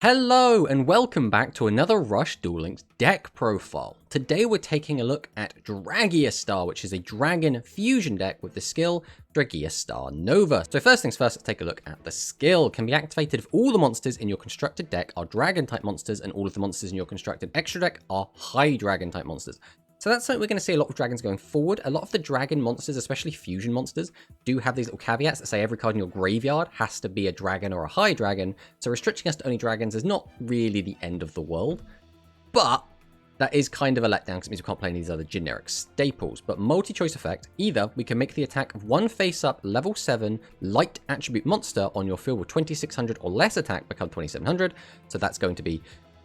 Hello and welcome back to another Rush Duel Links deck profile. Today we're taking a look at Dragiastar, which is a dragon fusion deck with the skill Dragiastar Nova. So first things first, let's take a look at the skill. Can be activated if all the monsters in your constructed deck are dragon type monsters and all of the monsters in your constructed extra deck are high dragon type monsters. So that's something we're going to see a lot of dragons going forward. A lot of the dragon monsters, especially fusion monsters, do have these little caveats that say every card in your graveyard has to be a dragon or a high dragon. So restricting us to only dragons is not really the end of the world. But that is kind of a letdown because it means we can't play any of these other generic staples. But multi-choice effect, either we can make the attack of one face-up level 7 light attribute monster on your field with 2600 or less attack become 2700. So that's going to be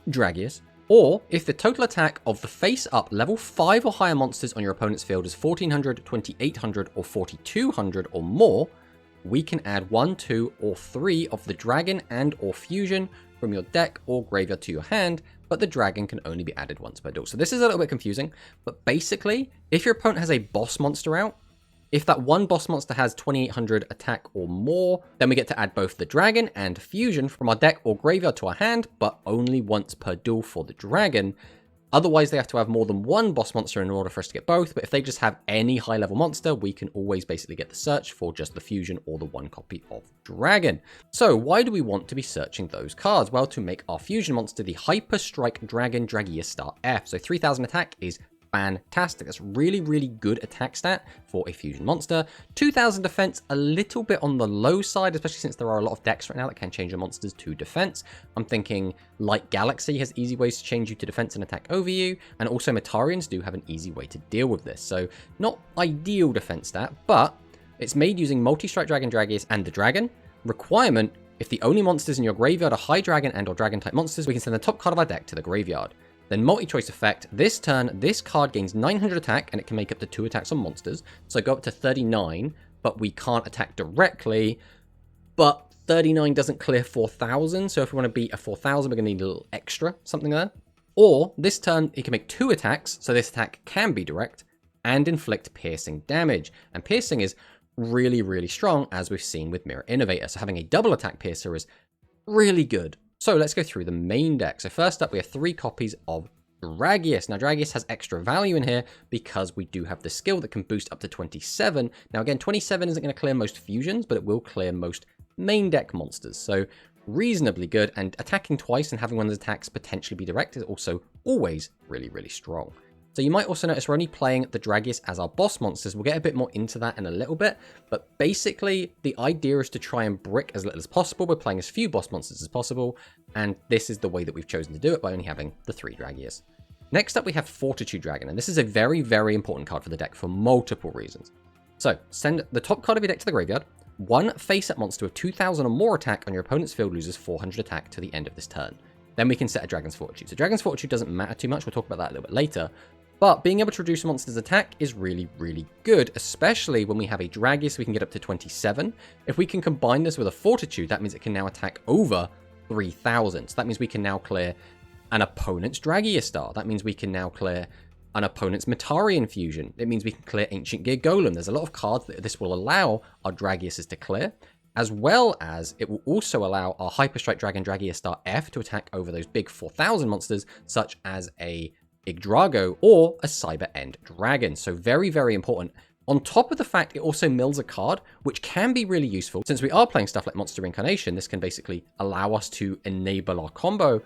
Dragius. Or, if the total attack of the face-up level 5 or higher monsters on your opponent's field is 1400, 2800, or 4200 or more, we can add 1, 2, or 3 of the dragon and or fusion from your deck or graveyard to your hand, but the dragon can only be added once per duel. So this is a little bit confusing, but basically, if your opponent has a boss monster out, if that one boss monster has 2800 attack or more, then we get to add both the dragon and fusion from our deck or graveyard to our hand, but only once per duel for the dragon. Otherwise, they have to have more than one boss monster in order for us to get both, but if they just have any high level monster, we can always basically get the search for just the fusion or the one copy of dragon. So why do we want to be searching those cards? Well, to make our fusion monster the Hyper Strike Dragon Dragiastar F. So 3000 attack is fantastic. That's really, really good attack stat for a fusion monster. 2000 defense, a little bit on the low side, especially since there are a lot of decks right now that can change your monsters to defense. I'm thinking like Galaxy has easy ways to change you to defense and attack over you, and also Metarions do have an easy way to deal with this. So not ideal defense stat, but it's made using multi-strike Dragon Dragius and the dragon. Requirement, if the only monsters in your graveyard are high dragon and or dragon type monsters, we can send the top card of our deck to the graveyard. Then multi-choice effect, this turn, this card gains 900 attack and it can make up to 2 attacks on monsters. So go up to 39, but we can't attack directly. But 39 doesn't clear 4000, so if we want to beat a 4000, we're going to need a little extra, something there. Or this turn, it can make 2 attacks, so this attack can be direct, and inflict piercing damage. And piercing is really, really strong, as we've seen with Mirror Innovator. So having a double attack piercer is really good. So let's go through the main deck. So first up, we have 3 copies of Dragius. Now, Dragius has extra value in here because we do have the skill that can boost up to 27. Now, again, 27 isn't going to clear most fusions, but it will clear most main deck monsters. So reasonably good, and attacking twice and having one of those attacks potentially be direct is also always really, really strong. So you might also notice we're only playing the Dragius as our boss monsters. We'll get a bit more into that in a little bit, but basically the idea is to try and brick as little as possible. We're playing as few boss monsters as possible, and this is the way that we've chosen to do it by only having the 3 Dragius. Next up, we have Fortitude Dragon, and this is a very, very important card for the deck for multiple reasons. So send the top card of your deck to the graveyard. One face-up monster with 2000 or more attack on your opponent's field loses 400 attack to the end of this turn. Then we can set a Dragon's Fortitude. So Dragon's Fortitude doesn't matter too much. We'll talk about that a little bit later. But being able to reduce a monster's attack is really, really good, especially when we have a Dragius, we can get up to 27. If we can combine this with a Fortitude, that means it can now attack over 3000. So that means we can now clear an opponent's Dragiastar. That means we can now clear an opponent's Metarion fusion. It means we can clear Ancient Gear Golem. There's a lot of cards that this will allow our Dragiuses to clear, as well as it will also allow our Hyper Strike Dragon Dragiastar F to attack over those big 4000 monsters, such as a Yggdrago or a Cyber End Dragon. So very, very important. On top of the fact it also mills a card, which can be really useful. Since we are playing stuff like Monster Reincarnation, this can basically allow us to enable our combo.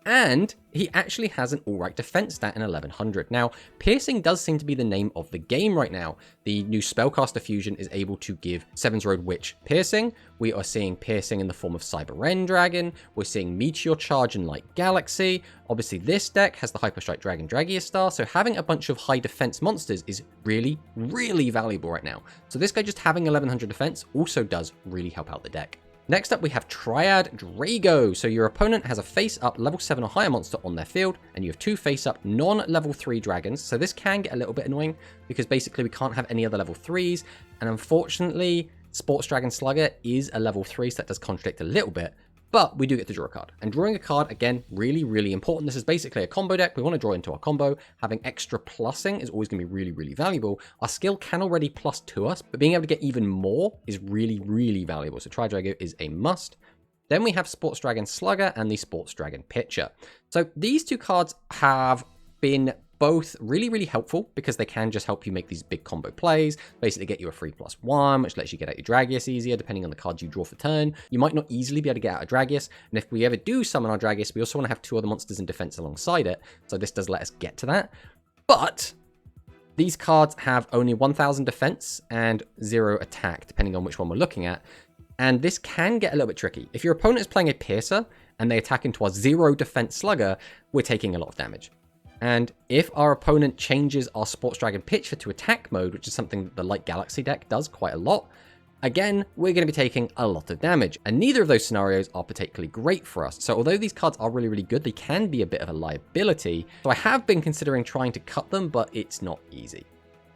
And he actually has an alright defense stat in 1100. Now, piercing does seem to be the name of the game right now. The new Spellcaster Fusion is able to give Seven's Road Witch piercing. We are seeing piercing in the form of Cyber End Dragon. We're seeing Meteor Charge in like Galaxy. Obviously, this deck has the Hyper Strike Dragon Dragiastar, so having a bunch of high defense monsters is really, really valuable right now. So this guy just having 1100 defense also does really help out the deck. Next up, we have Triad Drago. So your opponent has a face-up level 7 or higher monster on their field, and you have 2 face-up non-level 3 dragons. So this can get a little bit annoying, because basically we can't have any other level 3s, and unfortunately, Sports Dragon Slugger is a level 3, so that does contradict a little bit. But we do get to draw a card. And drawing a card, again, really, really important. This is basically a combo deck. We want to draw into our combo. Having extra plussing is always going to be really, really valuable. Our skill can already plus to us, but being able to get even more is really, really valuable. So Tri-Drago is a must. Then we have Sports Dragon Slugger and the Sports Dragon Pitcher. So these two cards have been both really, really helpful because they can just help you make these big combo plays, basically get you a 3+1, which lets you get out your Dragius easier depending on the cards you draw for turn. You might not easily be able to get out a Dragius, and if we ever do summon our Dragius, we also want to have 2 other monsters in defense alongside it, so this does let us get to that. But these cards have only 1000 defense and 0 attack, depending on which one we're looking at, and this can get a little bit tricky. If your opponent is playing a Piercer and they attack into our 0 defense Slugger, we're taking a lot of damage. And if our opponent changes our Sports Dragon Pitcher to attack mode, which is something that the Light Galaxy deck does quite a lot, again, we're going to be taking a lot of damage. And neither of those scenarios are particularly great for us. So although these cards are really, really good, they can be a bit of a liability. So I have been considering trying to cut them, but it's not easy.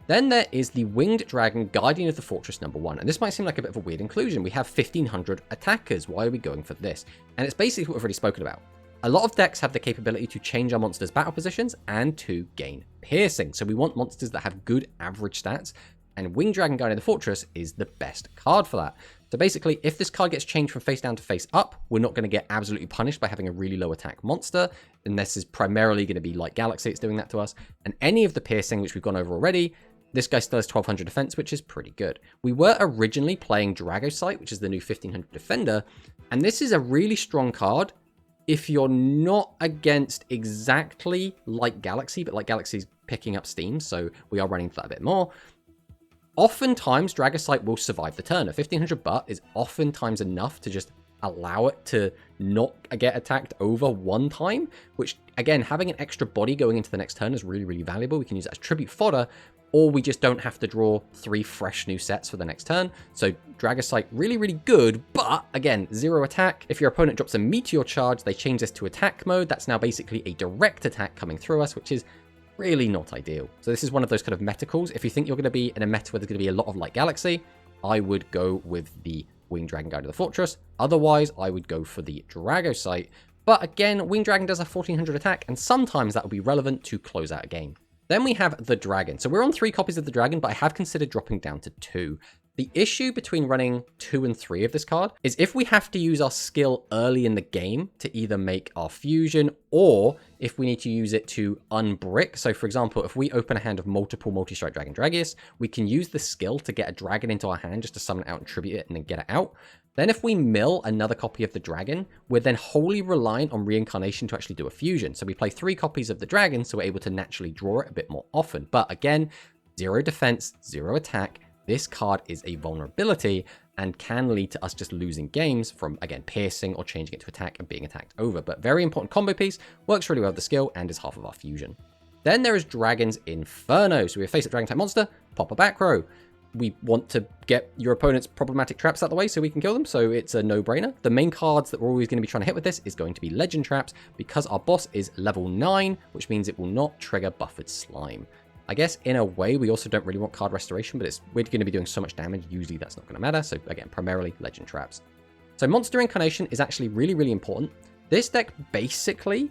Then there is the Winged Dragon Guardian of the Fortress #1. And this might seem like a bit of a weird inclusion. We have 1500 attackers. Why are we going for this? And it's basically what we've already spoken about. A lot of decks have the capability to change our monsters' battle positions and to gain piercing. So we want monsters that have good average stats, and Winged Dragon Guardian of the Fortress is the best card for that. So basically, if this card gets changed from face down to face up, we're not going to get absolutely punished by having a really low attack monster, and this is primarily going to be Light Galaxy that's doing that to us. And any of the piercing, which we've gone over already, this guy still has 1200 defense, which is pretty good. We were originally playing Dragocyte, which is the new 1500 defender, and this is a really strong card if you're not against exactly Light Galaxy, but Light Galaxy's picking up steam, so we are running for that a bit more. Oftentimes, Dragocyte will survive the turn. A 1500 butt is oftentimes enough to just allow it to not get attacked over one time, which, again, having an extra body going into the next turn is really, really valuable. We can use that as tribute fodder, or we just don't have to draw 3 fresh new sets for the next turn. So Dragocyte, really, really good, but again, 0 attack. If your opponent drops a Meteor Charge, they change this to attack mode. That's now basically a direct attack coming through us, which is really not ideal. So this is one of those kind of meta calls. If you think you're going to be in a meta where there's going to be a lot of Light Galaxy, I would go with the Winged Dragon Guardian of the Fortress. Otherwise, I would go for the Dragocyte. But again, Winged Dragon does a 1400 attack, and sometimes that will be relevant to close out a game. Then we have the Dragon. So we're on 3 copies of the Dragon, but I have considered dropping down to 2. The issue between running 2 and 3 of this card is if we have to use our skill early in the game to either make our fusion, or if we need to use it to unbrick. So for example, if we open a hand of multiple multi-strike Dragon Dragius, we can use the skill to get a dragon into our hand just to summon it out and tribute it and then get it out. Then if we mill another copy of the Dragon, we're then wholly reliant on reincarnation to actually do a fusion. So we play 3 copies of the Dragon, so we're able to naturally draw it a bit more often. But again, 0 defense, 0 attack. This card is a vulnerability and can lead to us just losing games from, again, piercing or changing it to attack and being attacked over. But very important combo piece, works really well with the skill and is half of our fusion. Then there is Dragon's Inferno. So we have face-up Dragon type monster, pop a back row. We want to get your opponent's problematic traps out of the way so we can kill them, so it's a no-brainer. The main cards that we're always going to be trying to hit with this is going to be Legend Traps, because our boss is level 9, which means it will not trigger Buffered Slime. I guess in a way we also don't really want card restoration, but we're going to be doing so much damage, usually that's not going to matter, so again, primarily Legend Traps. So Monster Incarnation is actually really, really important. This deck basically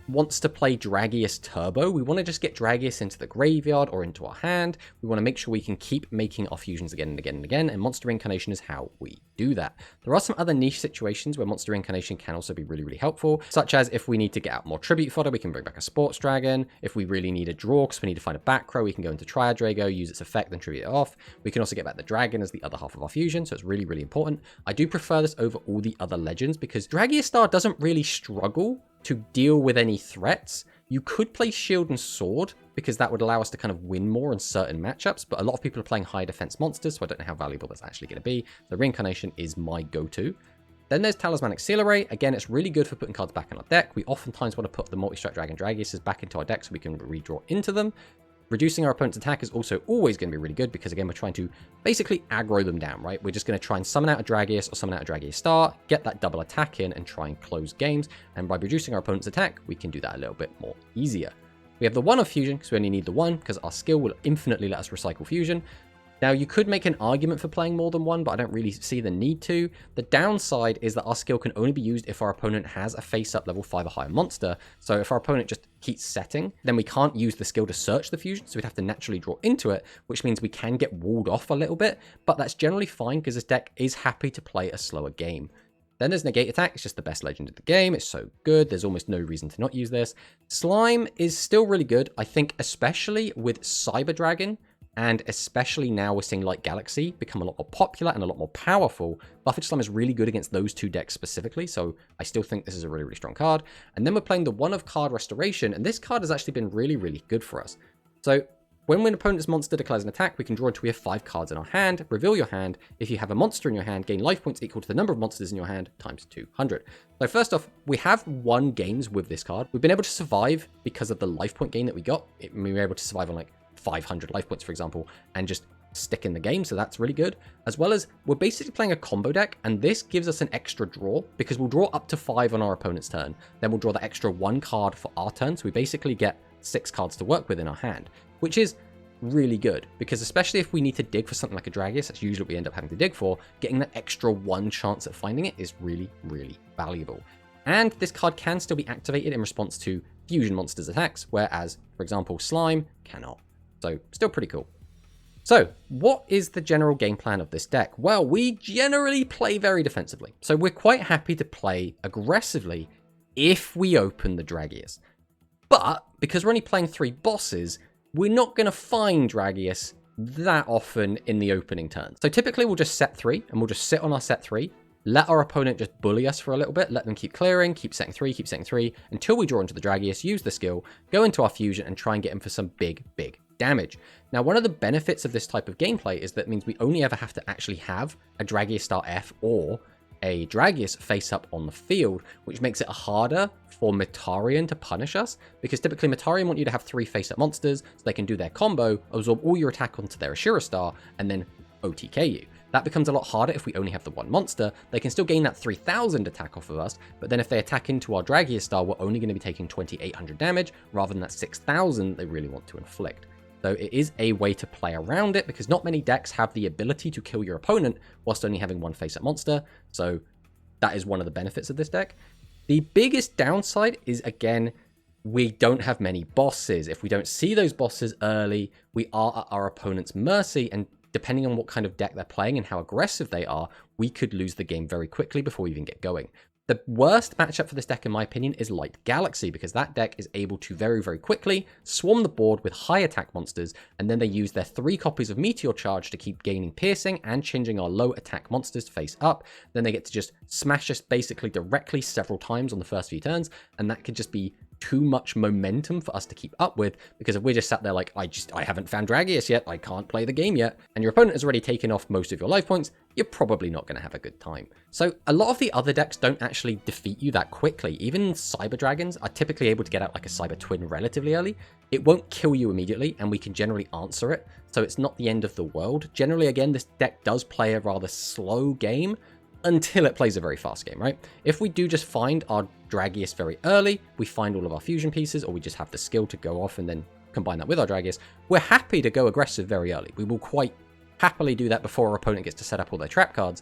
wants to play Dragius Turbo. We want to just get Dragius into the graveyard or into our hand. We want to make sure we can keep making our fusions again and again and again, and Monster Incarnation is how we do that. There are some other niche situations where Monster Incarnation can also be really, really helpful, such as if we need to get out more tribute fodder, we can bring back a Sports Dragon. If we really need a draw because we need to find a back row, we can go into Triad Drago, use its effect, then tribute it off. We can also get back the Dragon as the other half of our fusion, so it's really, really important. I do prefer this over all the other legends because Dragius Star doesn't really struggle to deal with any threats. You could play Shield and Sword because that would allow us to kind of win more in certain matchups, but a lot of people are playing high defense monsters, so I don't know how valuable that's actually going to be. The Reincarnation is my go-to. Then there's Talismanic Seal Array. Again, it's really good for putting cards back in our deck. We oftentimes want to put the multi-strike Dragon Dragiuses back into our deck so we can redraw into them. Reducing our opponent's attack is also always going to be really good because, again, we're trying to basically aggro them down, right? We're just going to try and summon out a Dragius or summon out a Dragius Star, get that double attack in and try and close games. And by reducing our opponent's attack, we can do that a little bit more easier. We have the 1 of Fusion because we only need the 1 because our skill will infinitely let us recycle Fusion. Now, you could make an argument for playing more than 1, but I don't really see the need to. The downside is that our skill can only be used if our opponent has a face-up level 5 or higher monster. So if our opponent just keeps setting, then we can't use the skill to search the fusion, so we'd have to naturally draw into it, which means we can get walled off a little bit, but that's generally fine because this deck is happy to play a slower game. Then there's Negate Attack. It's just the best legend in the game. It's so good. There's almost no reason to not use this. Slime is still really good. I think especially with Cyber Dragon, and especially now we're seeing Light Galaxy become a lot more popular and a lot more powerful. Buffeted Slime is really good against those two decks specifically, so I still think this is a really, really strong card. And then we're playing the 1-of-card Restoration, and this card has actually been really, really good for us. So when an opponent's monster declares an attack, we can draw until we have 5 cards in our hand, reveal your hand. If you have a monster in your hand, gain life points equal to the number of monsters in your hand times 200. So first off, we have won games with this card. We've been able to survive because of the life point gain that we got. We were able to survive on like 500 life points, for example, and just stick in the game, so that's really good. As well as we're basically playing a combo deck, and this gives us an extra draw because we'll draw up to 5 on our opponent's turn. Then we'll draw the extra 1 card for our turn, so we basically get 6 cards to work with in our hand, which is really good because especially if we need to dig for something like a Dragius, that's usually what we end up having to dig for, getting that extra 1 chance at finding it is really, really valuable. And this card can still be activated in response to fusion monsters' attacks, whereas, for example, Slime cannot. So, still pretty cool. So, what is the general game plan of this deck? Well, we generally play very defensively. So, we're quite happy to play aggressively if we open the Dragius. But, because we're only playing 3 bosses, we're not going to find Dragius that often in the opening turn. So, typically, we'll just set 3, and we'll just sit on our set 3, let our opponent just bully us for a little bit, let them keep clearing, keep setting 3, until we draw into the Dragius, use the skill, go into our fusion, and try and get him for some big, big damage. Now, one of the benefits of this type of gameplay is that it means we only ever have to actually have a Dragius star F or a Dragius face up on the field, which makes it harder for Metarion to punish us, because typically Metarion want you to have 3 face up monsters so they can do their combo, absorb all your attack onto their Ashura star, and then OTK you. That becomes a lot harder if we only have the 1 monster. They can still gain that 3000 attack off of us, but then if they attack into our Dragius star, we're only going to be taking 2800 damage rather than that 6000 they really want to inflict. So it is a way to play around it because not many decks have the ability to kill your opponent whilst only having 1 face-up monster. So that is one of the benefits of this deck. The biggest downside is, again, we don't have many bosses. If we don't see those bosses early, we are at our opponent's mercy, and depending on what kind of deck they're playing and how aggressive they are, we could lose the game very quickly before we even get going. The worst matchup for this deck, in my opinion, is Light Galaxy, because that deck is able to very, very quickly swarm the board with high attack monsters, and then they use their 3 copies of Meteor Charge to keep gaining piercing and changing our low attack monsters face up. Then they get to just smash us basically directly several times on the first few turns, and that could just be too much momentum for us to keep up with, because if we're just sat there like, I haven't found Dragius yet, I can't play the game yet, and your opponent has already taken off most of your life points, you're probably not going to have a good time. So a lot of the other decks don't actually defeat you that quickly. Even Cyber Dragons are typically able to get out like a Cyber Twin relatively early. It won't kill you immediately, and we can generally answer it, so it's not the end of the world. Generally, again, this deck does play a rather slow game, until it plays a very fast game, right? If we do just find our Dragius very early, we find all of our fusion pieces, or we just have the skill to go off and then combine that with our Dragius, we're happy to go aggressive very early. We will quite happily do that before our opponent gets to set up all their trap cards.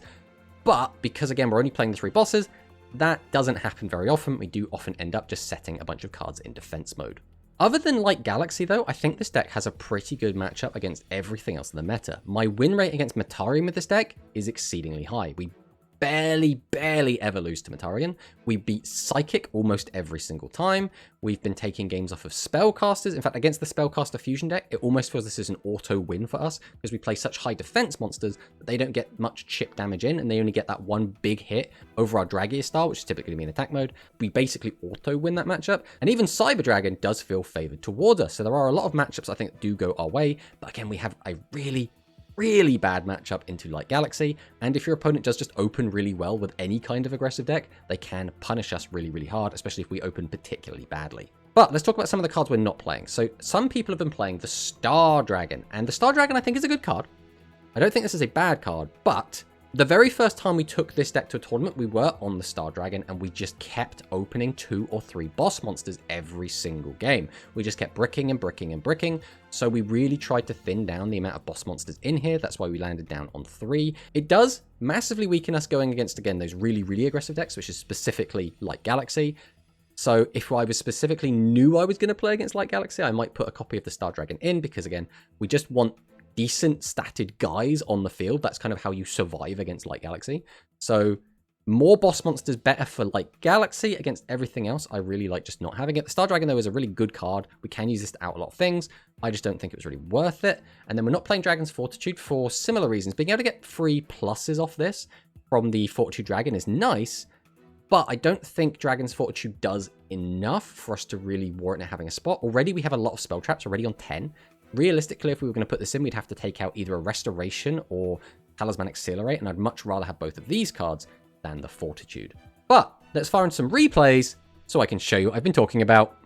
But because, again, we're only playing the 3 bosses, that doesn't happen very often. We do often end up just setting a bunch of cards in defense mode. Other than Light Galaxy, though, I think this deck has a pretty good matchup against everything else in the meta. My win rate against Metarion with this deck is exceedingly high. We barely ever lose to Metarion. We beat Psychic almost every single time. We've been taking games off of Spellcasters. In fact, against the Spellcaster Fusion deck, it almost feels this is an auto win for us, because we play such high defense monsters that they don't get much chip damage in, and they only get that 1 big hit over our Dragius star, which is typically going to be in attack mode. We basically auto win that matchup, and even Cyber Dragon does feel favored towards us. So there are a lot of matchups I think that do go our way, but again, we have a really bad matchup into Light Galaxy, and if your opponent does just open really well with any kind of aggressive deck, they can punish us really hard, especially if we open particularly badly. But let's talk about some of the cards we're not playing. So some people have been playing the Star Dragon, and the Star Dragon I think is a good card. I don't think this is a bad card, but the very first time we took this deck to a tournament, we were on the Star Dragon, and we just kept opening 2 or 3 boss monsters every single game. We just kept bricking and bricking and bricking, so we really tried to thin down the amount of boss monsters in here. That's why we landed down on 3. It does massively weaken us going against, again, those really aggressive decks, which is specifically Light Galaxy. So if I was specifically knew I was going to play against Light Galaxy, I might put a copy of the Star Dragon in, because again, we just want decent statted guys on the field. That's kind of how you survive against Light Galaxy. So More boss monsters better for like Galaxy. Against everything else, I really like just not having it. The Star Dragon, though, is a really good card. We can use this to out a lot of things. I just don't think it was really worth it. And then we're not playing Dragon's Fortitude for similar reasons. Being able to get free pluses off this from the Fortitude Dragon is nice, but I don't think Dragon's Fortitude does enough for us to really warrant it having a spot. Already we have a lot of spell traps, already on 10. Realistically, if we were going to put this in, we'd have to take out either a Restoration or Talismanic Accelerate, and I'd much rather have both of these cards than the Fortitude. But let's fire in some replays so I can show you what I've been talking about.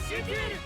Теперь